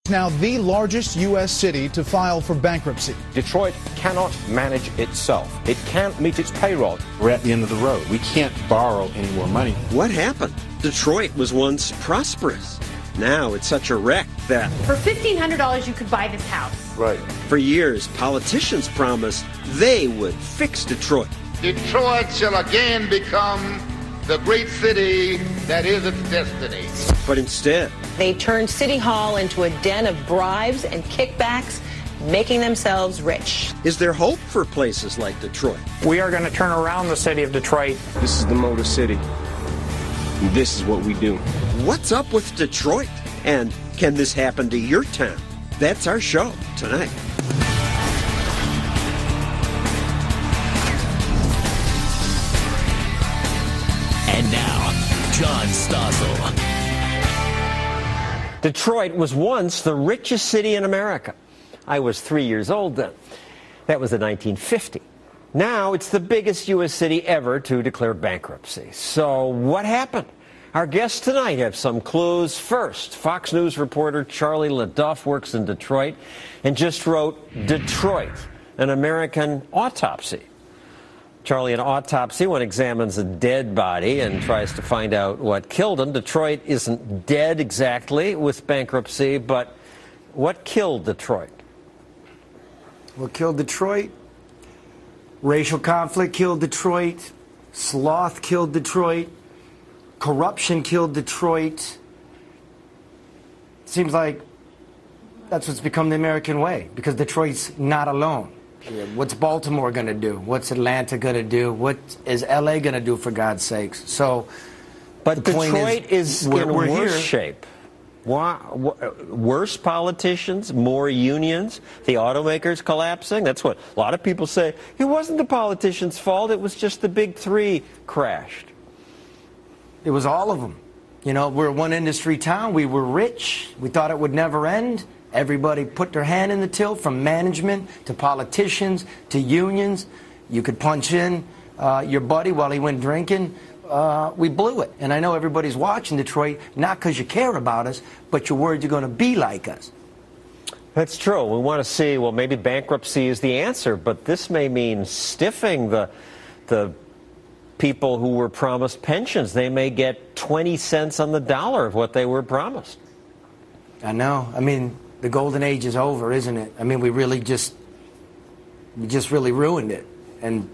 Now the largest U.S. city to file for bankruptcy. Detroit cannot manage itself. It can't meet its payroll. We're at the end of the road. We can't borrow any more money. What happened? Detroit was once prosperous. Now it's such a wreck that... For $1,500 you could buy this house. Right. For years, politicians promised they would fix Detroit. Detroit shall again become the great city that is its destiny. But instead, they turned City Hall into a den of bribes and kickbacks, making themselves rich. Is there hope for places like Detroit? We are going to turn around the city of Detroit. This is the Motor City. And this is what we do. What's up with Detroit? And can this happen to your town? That's our show tonight. And now, John Stossel. Detroit was once the richest city in America. I was 3 years old then. That was in 1950. Now it's the biggest U.S. city ever to declare bankruptcy. So what happened? Our guests tonight have some clues. First, Fox News reporter Charlie LaDuff works in Detroit and just wrote Detroit, an American autopsy. Charlie, an autopsy, one examines a dead body and tries to find out what killed him. Detroit isn't dead exactly with bankruptcy, but what killed Detroit? What killed Detroit? Racial conflict killed Detroit. Sloth killed Detroit. Corruption killed Detroit. Seems like that's what's become the American way, because Detroit's not alone. What's Baltimore going to do? What's Atlanta going to do? What is L.A. going to do, for God's sakes? So, but Detroit is in worse shape. Worse politicians, more unions, the automakers collapsing. That's what a lot of people say. It wasn't the politicians' fault. It was just the big three crashed. It was all of them. You know, we're a one-industry town. We were rich. We thought it would never end. Everybody put their hand in the till, from management to politicians to unions. You could punch in your buddy while he went drinking. We blew it. And I know everybody's watching Detroit, not because you care about us, but you're worried you're going to be like us. That's true. We want to see, well, maybe bankruptcy is the answer, but this may mean stiffing the people who were promised pensions. They may get 20 cents on the dollar of what they were promised. I know. I mean, the golden age is over, isn't it? I mean, we just really ruined it. And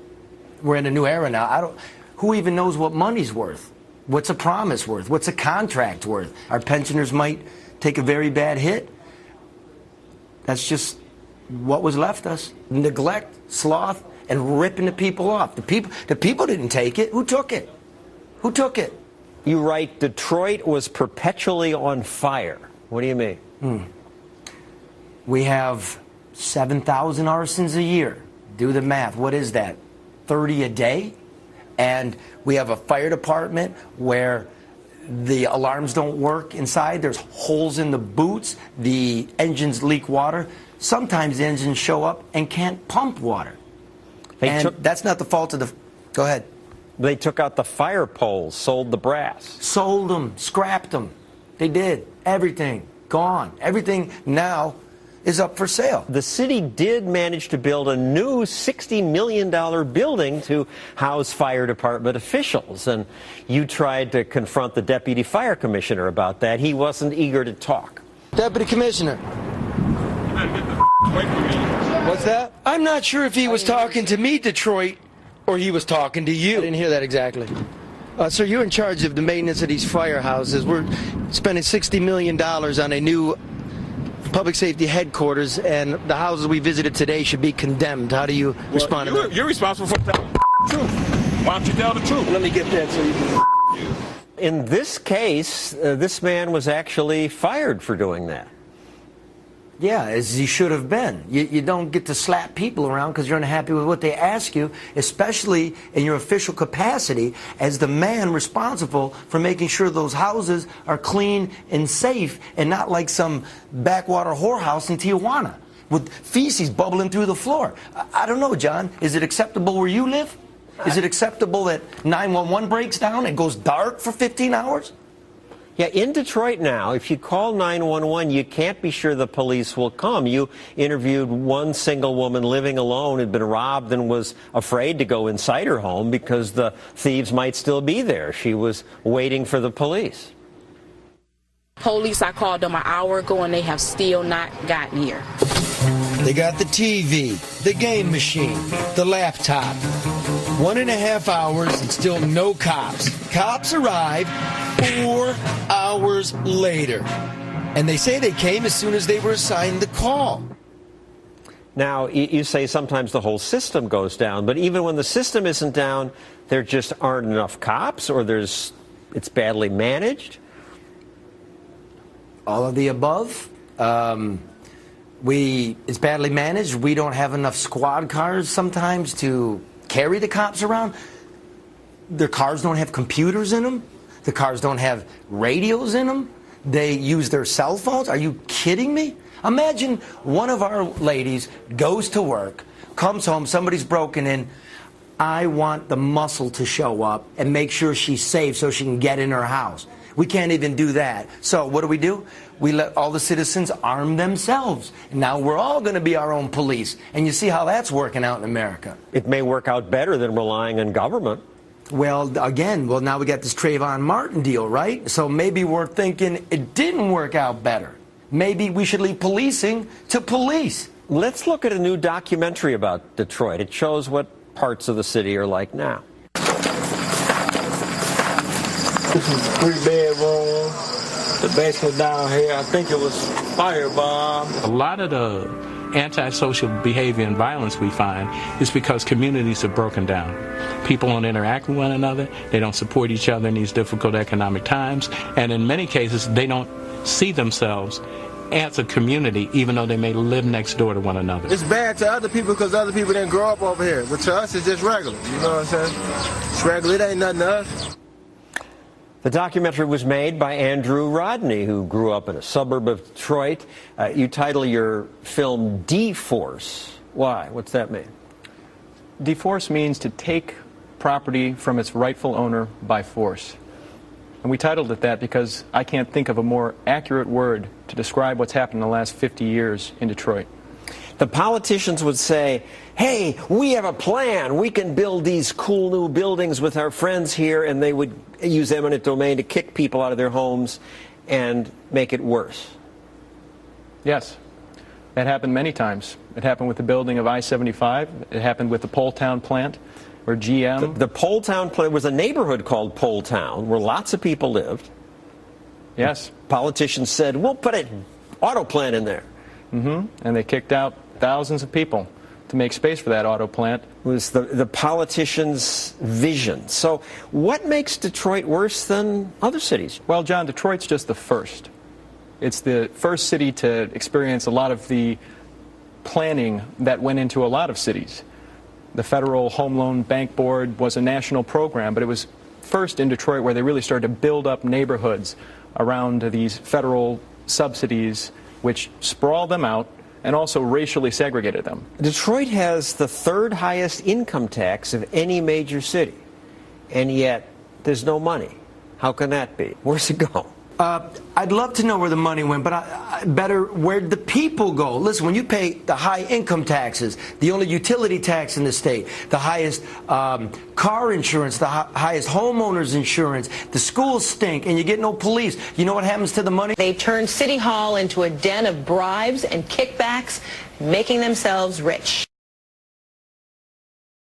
we're in a new era now. Who even knows what money's worth? What's a promise worth? What's a contract worth? Our pensioners might take a very bad hit. That's just what was left us. Neglect, sloth, and ripping the people off. The people didn't take it. Who took it? Who took it? You write Detroit was perpetually on fire. What do you mean? We have 7,000 arsons a year. Do the math. What is that? 30 a day? And we have a fire department where the alarms don't work inside. There's holes in the boots. The engines leak water. Sometimes the engines show up and can't pump water. And that's not the fault of the... Go ahead. They took out the fire poles, sold the brass. Sold them, scrapped them. They did. Everything. Gone. Everything now is up for sale. The city did manage to build a new $60 million building to house fire department officials. And you tried to confront the deputy fire commissioner about that. He wasn't eager to talk. Deputy Commissioner. You better get the away from me. What's that? I'm not sure if he was talking to me, Detroit, or he was talking to you. I didn't hear that exactly. Sir, you're in charge of the maintenance of these firehouses. We're spending $60 million on a new public safety headquarters, and the houses we visited today should be condemned. How do you respond to that? You're responsible for telling the truth. Why don't you tell the truth? Let me get that so you can... In this case, this man was actually fired for doing that. Yeah, as he should have been. You don't get to slap people around because you're unhappy with what they ask you, especially in your official capacity as the man responsible for making sure those houses are clean and safe, and not like some backwater whorehouse in Tijuana with feces bubbling through the floor. I don't know, John. Is it acceptable where you live? Is it acceptable that 911 breaks down and goes dark for 15 hours? Yeah, in Detroit now, if you call 911, you can't be sure the police will come. You interviewed one single woman living alone, had been robbed, and was afraid to go inside her home because the thieves might still be there. She was waiting for the police. Police, I called them an hour ago, and they have still not gotten here. They got the TV, the game machine, the laptop. 1.5 hours and still no cops. Cops arrive 4 hours later. And they say they came as soon as they were assigned the call. Now, you say sometimes the whole system goes down, but even when the system isn't down, there just aren't enough cops, or it's badly managed? All of the above. It's badly managed. We don't have enough squad cars sometimes to carry the cops around. Their cars don't have computers in them. The cars don't have radios in them. They use their cell phones. Are you kidding me? Imagine one of our ladies goes to work, comes home, somebody's broken in. I want the muscle to show up and make sure she's safe so she can get in her house. We can't even do that. So what do? We let all the citizens arm themselves. And now we're all going to be our own police. And you see how that's working out in America. It may work out better than relying on government. Well, again, now we got this Trayvon Martin deal, right? So maybe we're thinking it didn't work out better. Maybe we should leave policing to police. Let's look at a new documentary about Detroit. It shows what parts of the city are like now. This is 3-bedroom. The basement down here, I think it was firebombed. A lot of the antisocial behavior and violence we find is because communities have broken down. People don't interact with one another. They don't support each other in these difficult economic times. And in many cases, they don't see themselves as a community, even though they may live next door to one another. It's bad to other people because other people didn't grow up over here. But to us, it's just regular. You know what I'm saying? It's regular. It ain't nothing to us. The documentary was made by Andrew Rodney, who grew up in a suburb of Detroit. You title your film D-Force. Why? What's that mean? D-Force means to take property from its rightful owner by force. And we titled it that because I can't think of a more accurate word to describe what's happened in the last 50 years in Detroit. The politicians would say, hey, we have a plan. We can build these cool new buildings with our friends here, and they would use eminent domain to kick people out of their homes and make it worse. Yes. That happened many times. It happened with the building of I-75. It happened with the Poletown plant, where GM... The Poletown plant was a neighborhood called Poletown, where lots of people lived. Yes. Politicians said, we'll put an auto plant in there. Mm-hmm. And they kicked out thousands of people to make space for that auto plant. It was the politicians' vision. So what makes Detroit worse than other cities? Well, John, Detroit's just the first. It's the first city to experience a lot of the planning that went into a lot of cities. The Federal Home Loan Bank Board was a national program, but it was first in Detroit where they really started to build up neighborhoods around these federal subsidies, which sprawled them out and also racially segregated them. Detroit has the third highest income tax of any major city, and yet there's no money. How can that be? Where's it go? I'd love to know where the money went, but better where'd the people go? Listen, when you pay the high income taxes, the only utility tax in the state, the highest car insurance, the highest homeowners insurance, the schools stink, and you get no police, you know what happens to the money? They turned City Hall into a den of bribes and kickbacks, making themselves rich.